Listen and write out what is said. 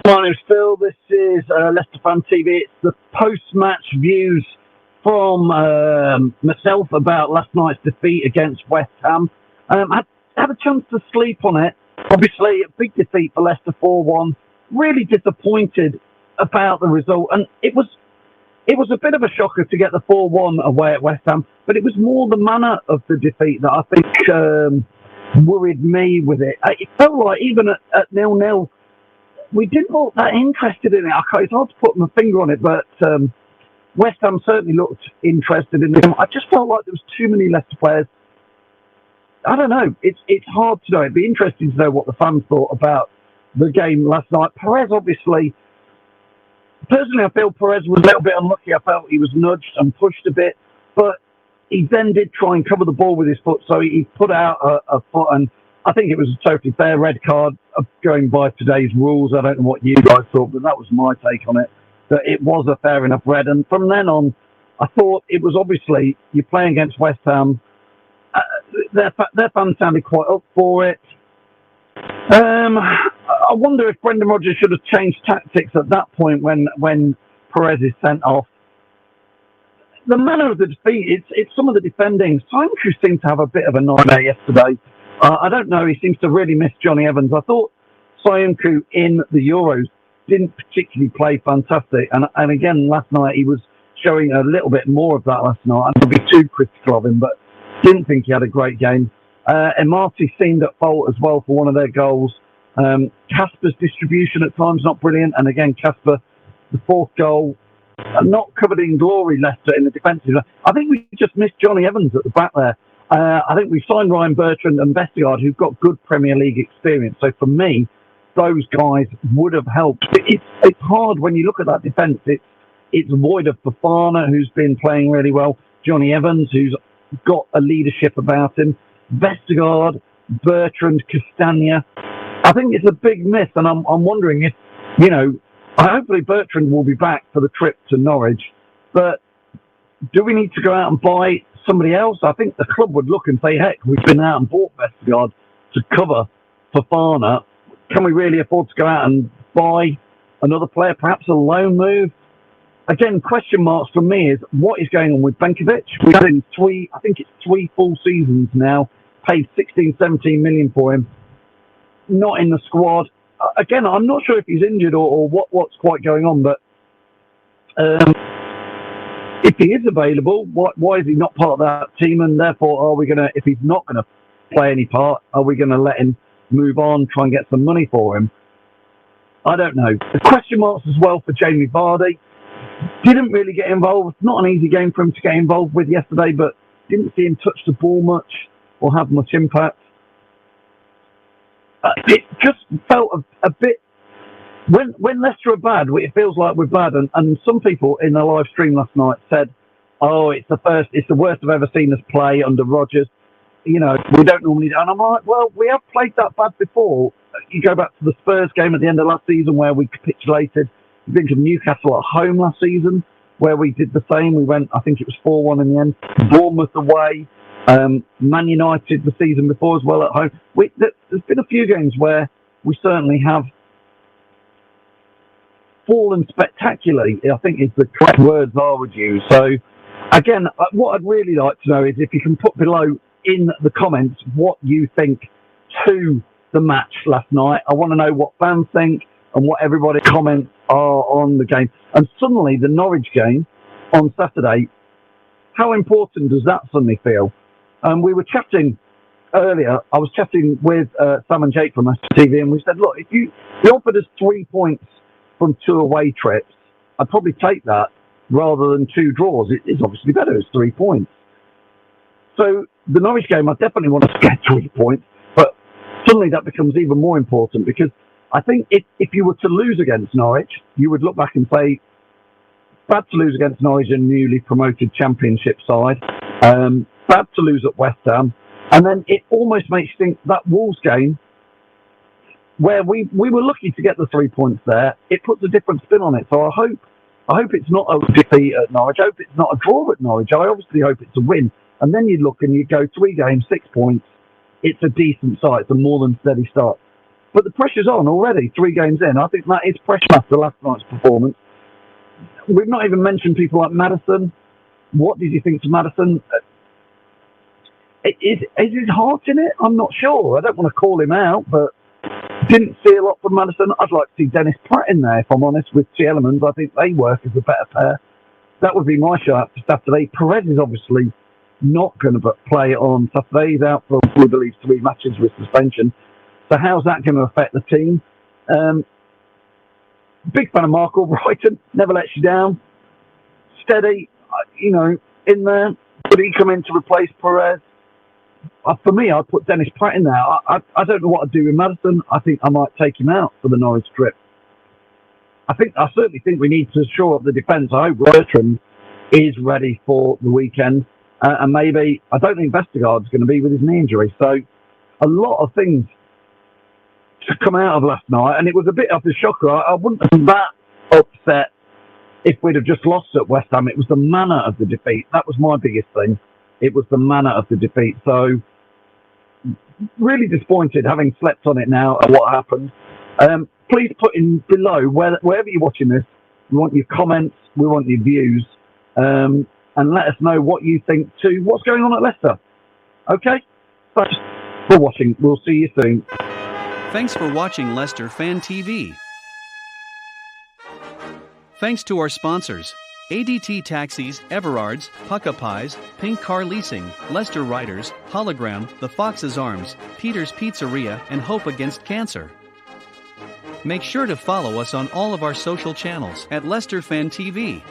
My name's Phil. This is Leicester Fan TV. It's the post-match views from myself about last night's defeat against West Ham. I had a chance to sleep on it. Obviously, a big defeat for Leicester 4-1. Really disappointed about the result, and it was a bit of a shocker to get the 4-1 away at West Ham, but it was more the manner of the defeat that I think worried me with it. It felt like even at 0-0, we didn't look that interested in it. It's hard to put my finger on it, but West Ham certainly looked interested in it. I just felt like there was too many Leicester players. I don't know. It's hard to know. It'd be interesting to know what the fans thought about the game last night. Perez, obviously, personally, I feel Perez was a little bit unlucky. I felt he was nudged and pushed a bit, but he then did try and cover the ball with his foot, so he put out a foot, and I think it was a totally fair red card going by today's rules. I don't know what you guys thought, but that was my take on it, that it was a fair enough red. And from then on, I thought it was obviously you're playing against West Ham. Their fans sounded quite up for it. I wonder if Brendan Rodgers should have changed tactics at that point when Perez is sent off. The manner of the defeat, it's some of the defending. Soyuncu seemed to have a bit of a nightmare yesterday. I don't know, he seems to really miss Johnny Evans. I thought Soyuncu in the Euros didn't particularly play fantastic. And again, last night he was showing a little bit more of that last night. I don't be too critical of him, but didn't think he had a great game. Marty seemed at fault as well for one of their goals. Casper's distribution at times not brilliant. And again, Casper, the fourth goal, not covered in glory, Leicester in the defensive. I think we just missed Johnny Evans at the back there. I think we signed Ryan Bertrand and Vestergaard, who've got good Premier League experience. So for me, those guys would have helped. It's hard when you look at that defence. It's void of Fofana, who's been playing really well. Johnny Evans, who's got a leadership about him. Vestergaard, Bertrand, Castagna. I think it's a big miss, and I'm wondering if, hopefully Bertrand will be back for the trip to Norwich. But do we need to go out and buy somebody else? I think the club would look and say, heck, we've been out and bought Vestergaard to cover Fofana. Can we really afford to go out and buy another player, perhaps a loan move? Again, question marks for me is what is going on with Benkovic? We've had him three full seasons now, paid 16, 17 million for him, not in the squad. Again, I'm not sure if he's injured or what's quite going on, but if he is available, why is he not part of that team? And therefore, if he's not going to play any part, are we going to let him move on, try and get some money for him? I don't know. The question marks as well for Jamie Vardy. Didn't really get involved. Not an easy game for him to get involved with yesterday, but didn't see him touch the ball much or have much impact. It just felt a bit... When Leicester are bad, it feels like we're bad. And some people in the live stream last night said, oh, it's the worst I've ever seen us play under Rodgers. We don't normally... And I'm like, well, we have played that bad before. You go back to the Spurs game at the end of last season where we capitulated. You think of Newcastle at home last season where we did the same. We went, I think it was 4-1 in the end. Bournemouth away. Man United the season before as well at home. There's been a few games where we certainly have fallen spectacularly, I think is the correct words I would use. So, again, what I'd really like to know is if you can put below in the comments what you think to the match last night. I want to know what fans think and what everybody comments are on the game. And suddenly, the Norwich game on Saturday, how important does that suddenly feel? We were chatting earlier. I was chatting with Sam and Jake from Leicester TV, and we said, look, if you offered us 3 points from 2 away trips, I'd probably take that rather than 2 draws. It's obviously better as 3 points. So the Norwich game, I definitely want to get 3 points, but suddenly that becomes even more important because I think if you were to lose against Norwich, you would look back and say, bad to lose against Norwich, a newly promoted championship side, bad to lose at West Ham, and then it almost makes you think that Wolves game, where we were lucky to get the 3 points there, it puts a different spin on it. So I hope it's not a defeat at Norwich. I hope it's not a draw at Norwich. I obviously hope it's a win. And then you look and you go 3 games, 6 points. It's a decent start. It's a more than steady start. But the pressure's on already, 3 games in. I think that is pressure after last night's performance. We've not even mentioned people like Maddison. What did you think to Maddison? Is his heart in it? I'm not sure. I don't want to call him out, but didn't see a lot from Maddison. I'd like to see Dennis Pratt in there, if I'm honest, with Tielemans. I think they work as a better pair. That would be my shout for Saturday. Perez is obviously not going to play on Saturday. He's out for, we believe, 3 matches with suspension. So how's that going to affect the team? Big fan of Mark Albrighton. Never lets you down. Steady, in there. Could he come in to replace Perez? For me, I'd put Dennis Pratt in there. I don't know what I'd do with Maddison. I think I might take him out for the Norwich trip. I certainly think we need to shore up the defence. I hope Bertrand is ready for the weekend. And maybe, I don't think Vestergaard's going to be with his knee injury. So, a lot of things to come out of last night. And it was a bit of a shocker. I wouldn't have been that upset if we'd have just lost at West Ham. It was the manner of the defeat. That was my biggest thing. It was the manner of the defeat. So, really disappointed, having slept on it now, at what happened. Please put in below, wherever you're watching this, we want your comments, we want your views, and let us know what you think to what's going on at Leicester. Okay? Thanks for watching. We'll see you soon. Thanks for watching Leicester Fan TV. Thanks to our sponsors: ADT Taxis, Everards, Pukka Pies, Pink Car Leasing, Leicester Riders, Hollogram, The Fox's Arms, Peter's Pizzeria, and Hope Against Cancer. Make sure to follow us on all of our social channels at Leicester Fan TV.